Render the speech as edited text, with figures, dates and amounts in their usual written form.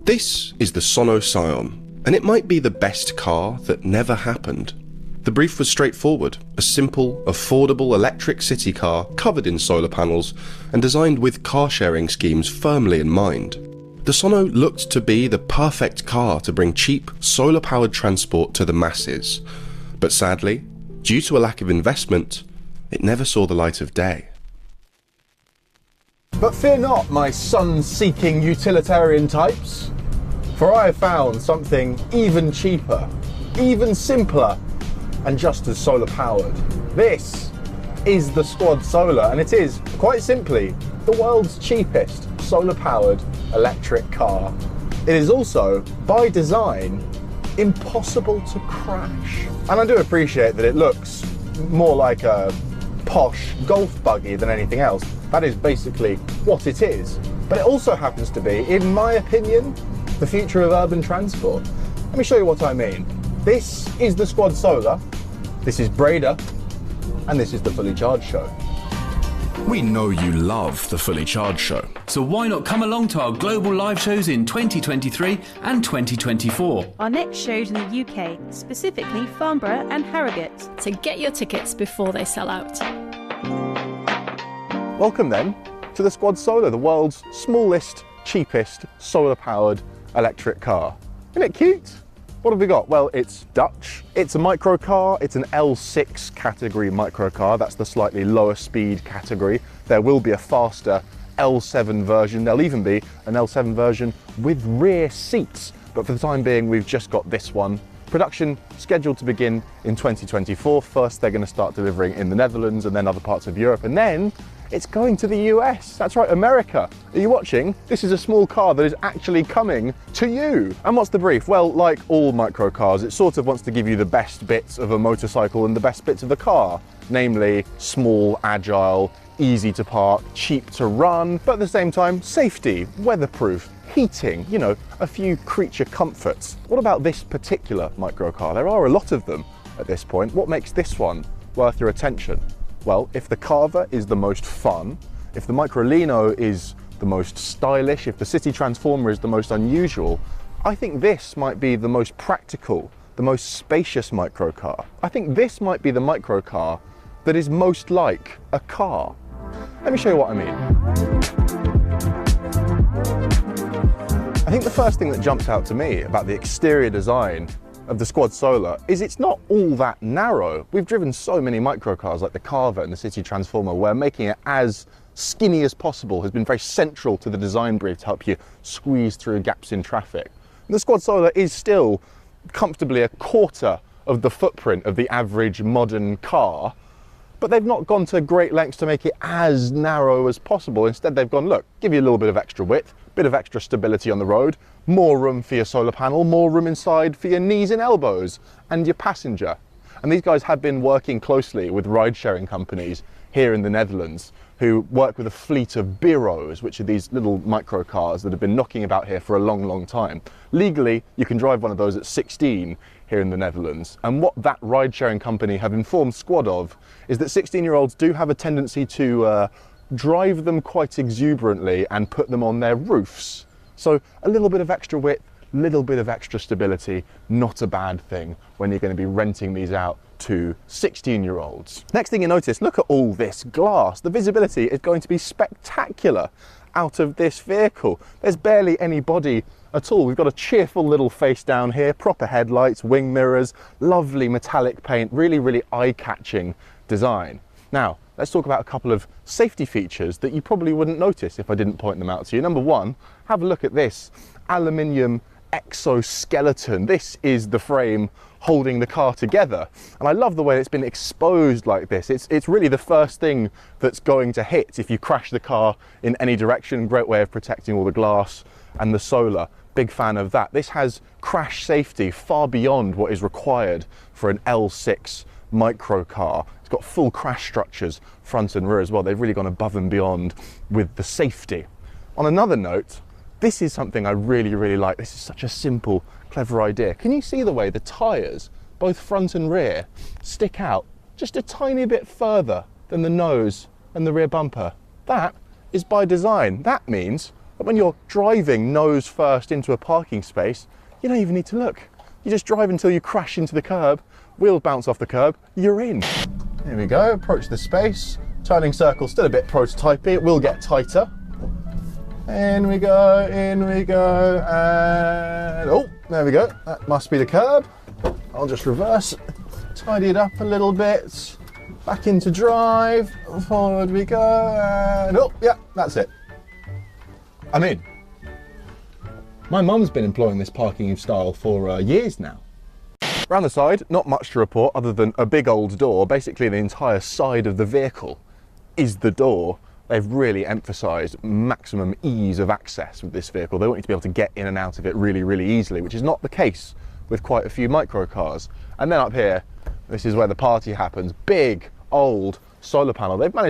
This is the Sono Scion, and it might be the best car that never happened. The brief was straightforward: a simple, affordable electric city car covered in solar panels and designed with car-sharing schemes firmly in mind. The Sono looked to be the perfect car to bring cheap, solar-powered transport to the masses. But sadly, due to a lack of investment, it never saw the light of day. But fear not, my sun-seeking utilitarian types, for I have found something even cheaper, even simpler, and just as solar powered. This is the Squad Solar, and it is, quite simply, the world's cheapest solar powered electric car. It is also, by design, impossible to crash. And I do appreciate that it looks more like a posh golf buggy than anything else. That is basically what it is. But it also happens to be, in my opinion, the future of urban transport. Let me show you what I mean. This is the Squad Solar, this is Breda, and this is the Fully Charged Show. We know you love the Fully Charged Show. So why not come along to our global live shows in 2023 and 2024? Our next shows in the UK, specifically Farnborough and Harrogate. So get your tickets before they sell out. Welcome then to the Squad Solar, the world's smallest, cheapest, solar-powered electric car. Isn't it cute? What have we got? Well, it's Dutch. It's a micro car. It's an L6 category micro car. That's the slightly lower speed category. There will be a faster L7 version. There'll even be an L7 version with rear seats. But for the time being, we've just got this one. Production scheduled to begin in 2024. First, they're going to start delivering in the Netherlands and then other parts of Europe. And then it's going to the US. That's right, America. Are you watching? This is a small car that is actually coming to you. And what's the brief? Well, like all micro cars, it sort of wants to give you the best bits of a motorcycle and the best bits of the car. Namely, small, agile, easy to park, cheap to run, but at the same time, safety, weatherproof, heating, you know, a few creature comforts. What about this particular micro car? There are a lot of them at this point. What makes this one worth your attention? Well, if the Carver is the most fun, if the Microlino is the most stylish, if the City Transformer is the most unusual, I think this might be the most practical, the most spacious micro car. I think this might be the micro car that is most like a car. Let me show you what I mean. I think the first thing that jumps out to me about the exterior design of the Squad Solar is it's not all that narrow. We've driven so many microcars like the Carver and the City Transformer where making it as skinny as possible has been very central to the design brief to help you squeeze through gaps in traffic. And the Squad Solar is still comfortably a quarter of the footprint of the average modern car, but they've not gone to great lengths to make it as narrow as possible. Instead, they've gone, look, give you a little bit of extra width, bit of extra stability on the road, more room for your solar panel, more room inside for your knees and elbows and your passenger. And these guys have been working closely with ride-sharing companies here in the Netherlands who work with a fleet of Bureaus, which are these little micro cars that have been knocking about here for a long, long time. Legally, you can drive one of those at 16 here in the Netherlands. And what that ride-sharing company have informed Squad of is that 16-year-olds do have a tendency to drive them quite exuberantly and put them on their roofs. So a little bit of extra width, little bit of extra stability, not a bad thing when you're going to be renting these out to 16-year-olds. Next thing you notice, look at all this glass. The visibility is going to be spectacular out of this vehicle. There's barely any body at all. We've got a cheerful little face down here, proper headlights, wing mirrors, lovely metallic paint, really, really eye-catching design. Now, let's talk about a couple of safety features that you probably wouldn't notice if I didn't point them out to you. Number one, have a look at this aluminium exoskeleton. This is the frame holding the car together. And I love the way it's been exposed like this. It's really the first thing that's going to hit if you crash the car in any direction. Great way of protecting all the glass and the solar. Big fan of that. This has crash safety far beyond what is required for an L6 micro car. It's got full crash structures front and rear as well. They've really gone above and beyond with the safety. On another note, this is something I really, really like. This is such a simple, clever idea. Can you see the way the tyres, both front and rear, stick out just a tiny bit further than the nose and the rear bumper? That is by design. That means But when you're driving nose first into a parking space, you don't even need to look. You just drive until you crash into the curb, wheels bounce off the curb, you're in. Here we go, approach the space. Turning circle, still a bit prototypey, it will get tighter. In we go, and oh, there we go. That must be the curb. I'll just reverse, tidy it up a little bit. Back into drive, forward we go, and oh, yeah, that's it. I'm in. My mum's been employing this parking style for years now. Around the side, not much to report other than a big old door. Basically the entire side of the vehicle is the door. They've really emphasised maximum ease of access with this vehicle. They want you to be able to get in and out of it really, really easily, which is not the case with quite a few microcars. And then up here, this is where the party happens. Big, old solar panel. They've managed